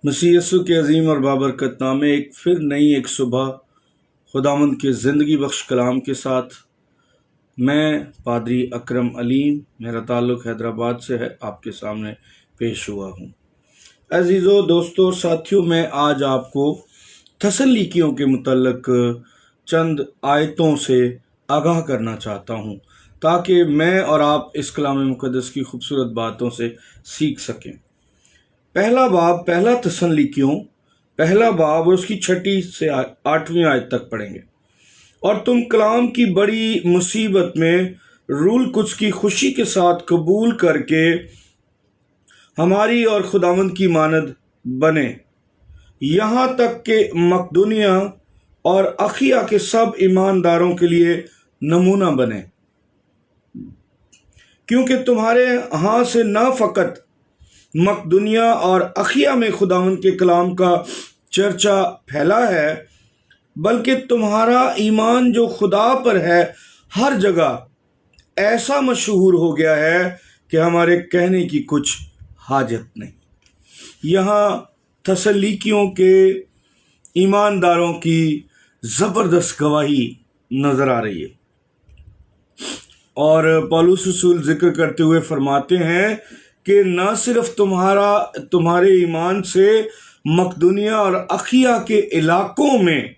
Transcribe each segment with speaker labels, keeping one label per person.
Speaker 1: मसीह यीशु के अजीम और बाबरकत नामे एक सुबह खुदावंद के ज़िंदगी बख्श कलाम के साथ मैं पादरी अकरम अलीम, मेरा ताल्लुक़ हैदराबाद से है, आपके सामने पेश हुआ हूँ। अजीज़ों, दोस्तों और साथियों, मैं आज आपको थस्सलुनीकियों के मुतल्लिक़ चंद आयतों से आगाह करना चाहता हूँ ताकि मैं और आप इस कलाम मुक़द्दस की खूबसूरत बातों से सीख सकें। पहला थस्सलुनीकियों पहला बाब और उसकी 6 से 8वीं आयत तक पढ़ेंगे। और तुम कलाम की बड़ी मुसीबत में रूल कुछ की खुशी के साथ कबूल करके हमारी और खुदावंद की मानद बने, यहाँ तक कि मकदूनिया और अखिया के सब ईमानदारों के लिए नमूना बने, क्योंकि तुम्हारे यहाँ से न फ़कत मकदूनिया और अखिया में खुदावंद के कलाम का चर्चा फैला है, बल्कि तुम्हारा ईमान जो खुदा पर है हर जगह ऐसा मशहूर हो गया है कि हमारे कहने की कुछ हाजत नहीं। यहाँ थस्सलुनीकियों के ईमानदारों की ज़बरदस्त गवाही नज़र आ रही है और पौलुस रसूल जिक्र करते हुए फरमाते हैं कि न सिर्फ तुम्हारे ईमान से मकदूनिया और अखिया के इलाकों में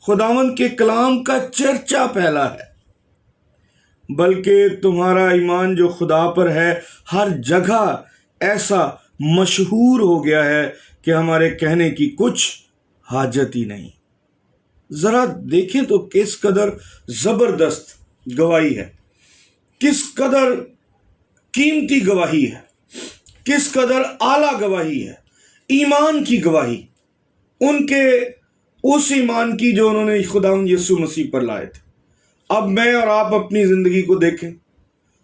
Speaker 1: खुदावंद के कलाम का चर्चा फैला है, बल्कि तुम्हारा ईमान जो खुदा पर है हर जगह ऐसा मशहूर हो गया है कि हमारे कहने की कुछ हाजत ही नहीं। ज़रा देखें तो किस कदर ज़बरदस्त गवाही है, किस कदर कीमती गवाही है, किस कदर आला गवाही है। ईमान की गवाही, उनके उस ईमान की जो उन्होंने खुदावंद यीशु मसीह पर लाए थे। अब मैं और आप अपनी ज़िंदगी को देखें,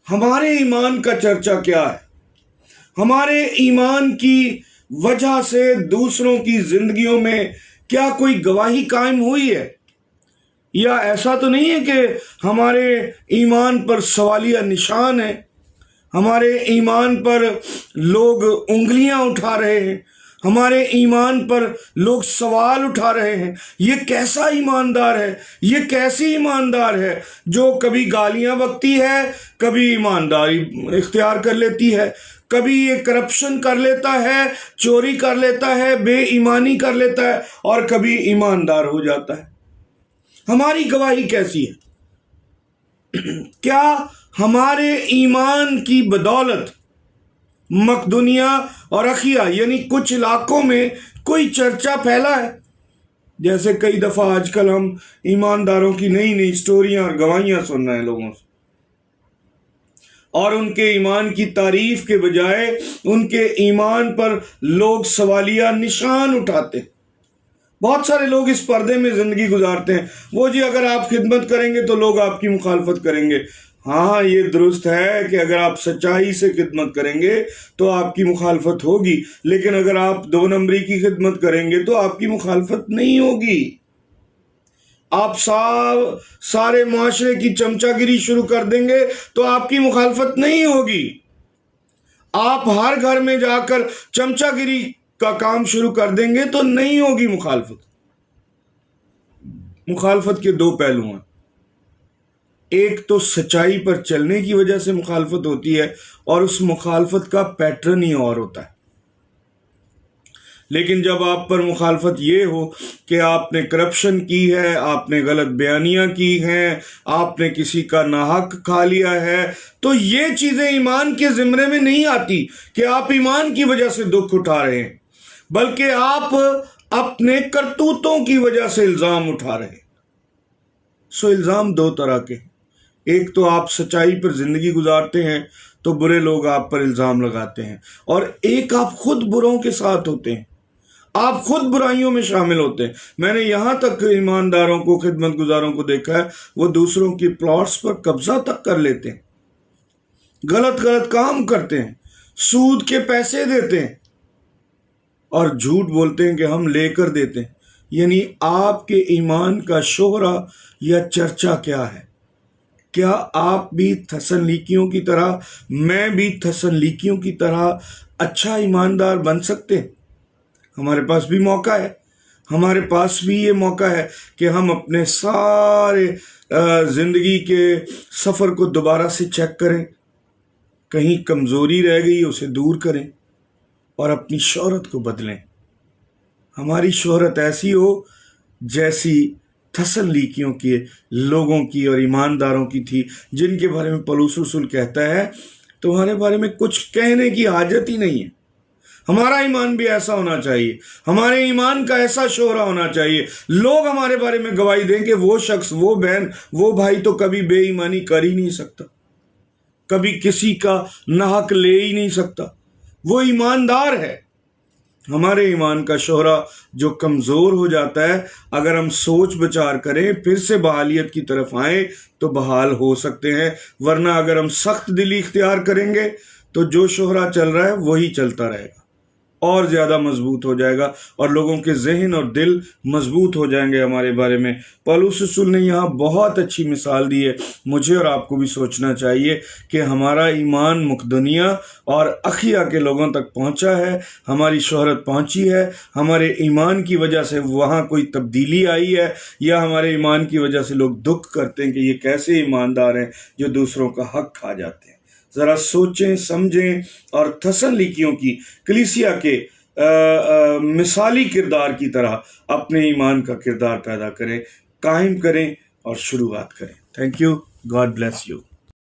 Speaker 1: हमारे ईमान का चर्चा क्या है? हमारे ईमान की वजह से दूसरों की ज़िंदगियों में क्या कोई गवाही कायम हुई है? या ऐसा तो नहीं है कि हमारे ईमान पर सवालिया निशान है, हमारे ईमान पर लोग उंगलियां उठा रहे हैं, हमारे ईमान पर लोग सवाल उठा रहे हैं। ये कैसा ईमानदार है, ये कैसी ईमानदार है जो कभी गालियां बकती है, कभी ईमानदारी इख्तियार कर लेती है, कभी ये करप्शन कर लेता है, चोरी कर लेता है, बेईमानी कर लेता है, और कभी ईमानदार हो जाता है। हमारी गवाही कैसी है? क्या हमारे ईमान की बदौलत मकदूनिया और अखिया यानी कुछ इलाकों में कोई चर्चा फैला है? जैसे कई दफ़ा आजकल हम ईमानदारों की नई नई स्टोरियां और गवाहियां सुन रहे हैं लोगों से, और उनके ईमान की तारीफ के बजाय उनके ईमान पर लोग सवालिया निशान उठाते हैं। बहुत सारे लोग इस पर्दे में ज़िंदगी गुजारते हैं, वो जी अगर आप खिदमत करेंगे तो लोग आपकी मुखालफत करेंगे। हाँ, ये दुरुस्त है कि अगर आप सच्चाई से खिदमत करेंगे तो आपकी मुखालफत होगी, लेकिन अगर आप 2 नंबरी की खिदमत करेंगे तो आपकी मुखालफत नहीं होगी। आप सारे माशरे की चमचागिरी शुरू कर देंगे तो आपकी मुखालफत नहीं होगी। आप हर घर में जाकर चमचागिरी का काम शुरू कर देंगे तो नहीं होगी मुखालफत। मुखालफत के 2 पहलू हैं, एक तो सच्चाई पर चलने की वजह से मुखालफत होती है और उस मुखालफत का पैटर्न ही और होता है। लेकिन जब आप पर मुखालफत ये हो कि आपने करप्शन की है, आपने गलत बयानियां की हैं, आपने किसी का नाहक खा लिया है, तो ये चीज़ें ईमान के ज़िम्रे में नहीं आती कि आप ईमान की वजह से दुख उठा रहे हैं, बल्कि आप अपने करतूतों की वजह से इल्ज़ाम उठा रहे हैं। सो इल्ज़ाम 2 तरह के, एक तो आप सच्चाई पर ज़िंदगी गुजारते हैं तो बुरे लोग आप पर इल्ज़ाम लगाते हैं, और एक आप खुद बुरों के साथ होते हैं, आप खुद बुराइयों में शामिल होते हैं। मैंने यहाँ तक ईमानदारों को, खिदमत गुजारों को देखा है, वो दूसरों की प्लॉट्स पर कब्जा तक कर लेते हैं, गलत काम करते हैं, सूद के पैसे देते हैं और झूठ बोलते हैं कि हम लेकर देते हैं। यानी आपके ईमान का शोहरा या चर्चा क्या है? क्या आप भी थस्सलुनीकियों की तरह, मैं भी थस्सलुनीकियों की तरह अच्छा ईमानदार बन सकते हैं? ہمارے پاس بھی موقع ہے، ہمارے پاس بھی یہ موقع ہے کہ ہم اپنے سارے زندگی کے سفر کو دوبارہ سے چیک کریں، کہیں کمزوری رہ گئی اسے دور کریں اور اپنی شہرت کو بدلیں۔ ہماری شہرت ایسی ہو جیسی تھسلنیکیوں کے لوگوں کی اور ایمانداروں کی تھی، جن کے بارے میں پولس رسول کہتا ہے تمہارے بارے میں کچھ کہنے کی حاجت ہی نہیں ہے۔ ہمارا ایمان بھی ایسا ہونا چاہیے، ہمارے ایمان کا ایسا شہرہ ہونا چاہیے، لوگ ہمارے بارے میں گواہی دیں کہ وہ شخص، وہ بہن، وہ بھائی تو کبھی بے ایمانی کر ہی نہیں سکتا، کبھی کسی کا ناحق لے ہی نہیں سکتا، وہ ایماندار ہے۔ ہمارے ایمان کا شہرہ جو کمزور ہو جاتا ہے، اگر ہم سوچ بچار کریں، پھر سے بحالیت کی طرف آئیں تو بحال ہو سکتے ہیں، ورنہ اگر ہم سخت دلی اختیار کریں گے تو جو شہرہ چل رہا ہے وہی چلتا رہے گا، اور زیادہ مضبوط ہو جائے گا، اور لوگوں کے ذہن اور دل مضبوط ہو جائیں گے ہمارے بارے میں۔ پولس رسول نے یہاں بہت اچھی مثال دی ہے، مجھے اور آپ کو بھی سوچنا چاہیے کہ ہمارا ایمان مقدونیہ اور اخیا کے لوگوں تک پہنچا ہے، ہماری شہرت پہنچی ہے، ہمارے ایمان کی وجہ سے وہاں کوئی تبدیلی آئی ہے، یا ہمارے ایمان کی وجہ سے لوگ دکھ کرتے ہیں کہ یہ کیسے ایماندار ہیں جو دوسروں کا حق کھا جاتے ہیں۔ ذرا سوچیں، سمجھیں اور تھسلنیکیوں کی کلیسیا کے مثالی کردار کی طرح اپنے ایمان کا کردار پیدا کریں، قائم کریں اور شروعات کریں۔ Thank you, God bless you.